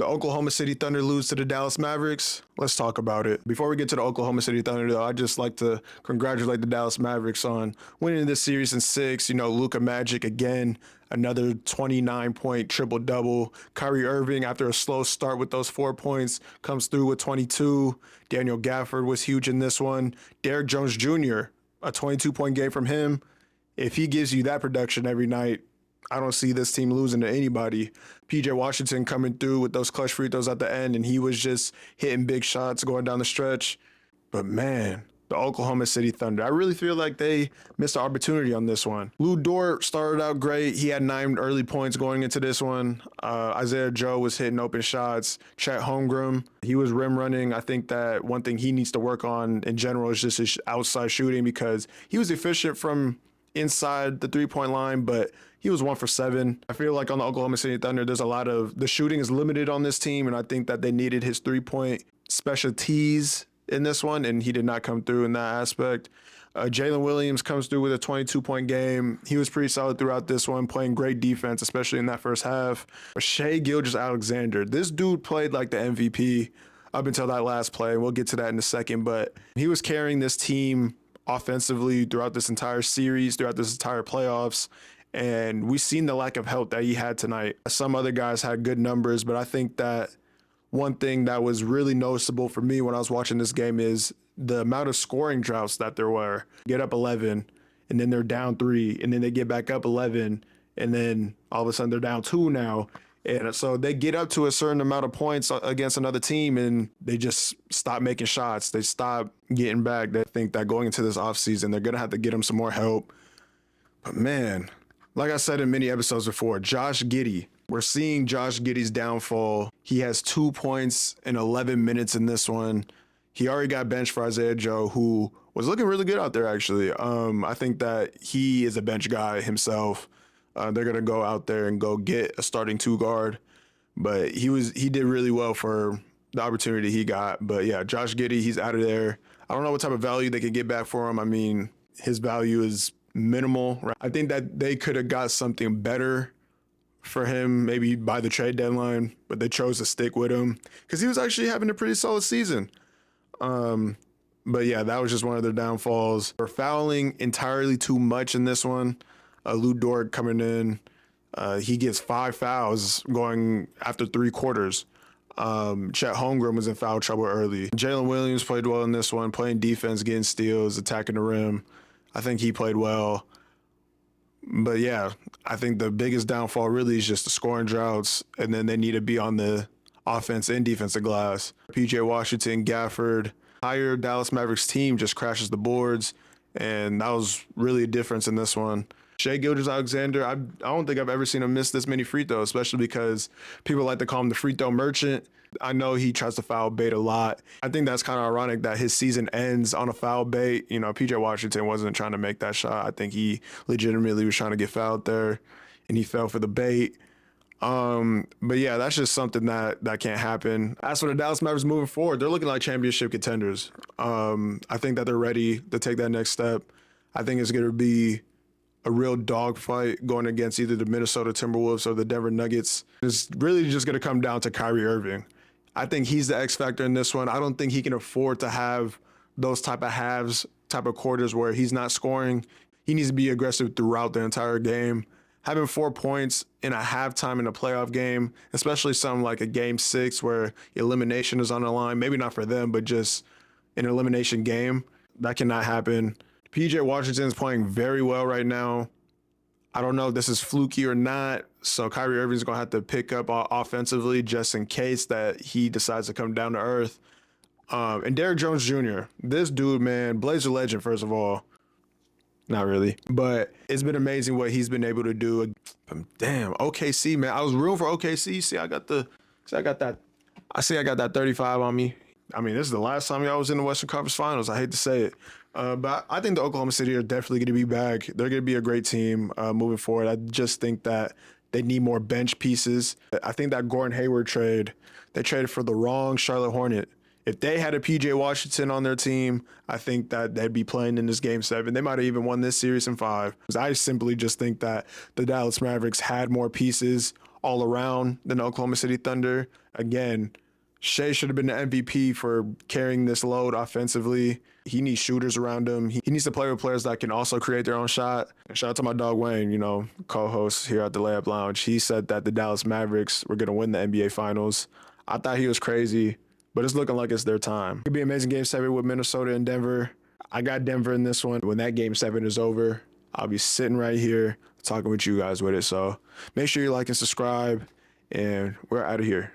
Oklahoma City Thunder lose to the Dallas Mavericks? Let's talk about it. Before we get to the Oklahoma City Thunder, though, I'd just like to congratulate the Dallas Mavericks on winning this series in 6. Luka Magic again, another 29-point triple-double. Kyrie Irving, after a slow start with those 4 points, comes through with 22. Daniel Gafford was huge in this one. Derrick Jones Jr., a 22-point game from him. If he gives you that production every night, I don't see this team losing to anybody. PJ Washington coming through with those clutch free throws at the end, and he was just hitting big shots going down the stretch. But man, the Oklahoma City Thunder, I really feel like they missed the opportunity on this one. Lou Dort started out great. He had 9 early points going into this one. Isaiah Joe was hitting open shots. Chet Holmgren, he was rim running. I think that one thing he needs to work on in general is just his outside shooting, because he was efficient from inside the 3-point line, but he was 1 for 7. I feel like on the Oklahoma City Thunder, there's a lot of the shooting is limited on this team, and I think that they needed his 3-point specialties in this one, and he did not come through in that aspect. Jalen Williams comes through with a 22-point game. He was pretty solid throughout this one, playing great defense, especially in that first half. Shai Gilgeous-Alexander, this dude played like the MVP up until that last play. We'll get to that in a second, but he was carrying this team offensively throughout this entire series, throughout this entire playoffs. And we've seen the lack of help that he had tonight. Some other guys had good numbers, but I think that one thing that was really noticeable for me when I was watching this game is the amount of scoring droughts that there were. Get up 11, and then they're down 3, and then they get back up 11, and then all of a sudden they're down 2 now. And so they get up to a certain amount of points against another team, and they just stop making shots. They stop getting back. They think that going into this offseason, they're going to have to get him some more help. But man, like I said in many episodes before, Josh Giddey, we're seeing Josh Giddey's downfall. He has 2 points in 11 minutes in this one. He already got benched for Isaiah Joe, who was looking really good out there, actually. I think that he is a bench guy himself. They're going to go out there and go get a starting 2 guard. But he did really well for the opportunity he got. But yeah, Josh Giddey, he's out of there. I don't know what type of value they could get back for him. I mean, his value is minimal. Right? I think that they could have got something better for him, maybe by the trade deadline, but they chose to stick with him because he was actually having a pretty solid season. But yeah, that was just one of their downfalls. They're fouling entirely too much in this one. Lou Dort coming in, he gets 5 fouls going after 3 quarters. Chet Holmgren was in foul trouble early. Jalen Williams played well in this one, playing defense, getting steals, attacking the rim. I think he played well. But yeah, I think the biggest downfall really is just the scoring droughts, and then they need to be on the offense and defensive glass. PJ Washington, Gafford, entire Dallas Mavericks team just crashes the boards, and that was really a difference in this one. Shai Gilgeous-Alexander, I don't think I've ever seen him miss this many free throws, especially because people like to call him the free throw merchant. I know he tries to foul bait a lot. I think that's kind of ironic that his season ends on a foul bait. PJ Washington wasn't trying to make that shot. I think he legitimately was trying to get fouled there, and he fell for the bait. But yeah, that's just something that can't happen. As for the Dallas Mavericks moving forward, they're looking like championship contenders. I think that they're ready to take that next step. I think it's going to be a real dogfight going against either the Minnesota Timberwolves or the Denver Nuggets. It's really just going to come down to Kyrie Irving. I think he's the X factor in this one. I don't think he can afford to have those type of halves, type of quarters where he's not scoring. He needs to be aggressive throughout the entire game. Having 4 points in a halftime in a playoff game, especially something like a game 6 where elimination is on the line, maybe not for them, but just an elimination game, that cannot happen. PJ Washington's playing very well right now. I don't know if this is fluky or not, so Kyrie Irving's going to have to pick up offensively just in case that he decides to come down to earth. And Derrick Jones Jr., this dude, man, Blazer legend, first of all. Not really, but it's been amazing what he's been able to do. Damn, OKC, man. I was rooting for OKC. I got that 35 on me. I mean, this is the last time y'all was in the Western Conference Finals. I hate to say it. But I think the Oklahoma City are definitely going to be back. They're going to be a great team moving forward. I just think that they need more bench pieces. I think that Gordon Hayward trade, they traded for the wrong Charlotte Hornet. If they had a PJ Washington on their team, I think that they'd be playing in this game 7. They might have even won this series in 5. I simply just think that the Dallas Mavericks had more pieces all around than the Oklahoma City Thunder. Again, Shea should have been the MVP for carrying this load offensively. He needs shooters around him. He needs to play with players that can also create their own shot. And shout out to my dog Wayne, co-host here at the Layup Lounge. He said that the Dallas Mavericks were going to win the NBA Finals. I thought he was crazy, but it's looking like it's their time. It could be an amazing Game 7 with Minnesota and Denver. I got Denver in this one. When that Game 7 is over, I'll be sitting right here talking with you guys with it. So make sure you like and subscribe, and we're out of here.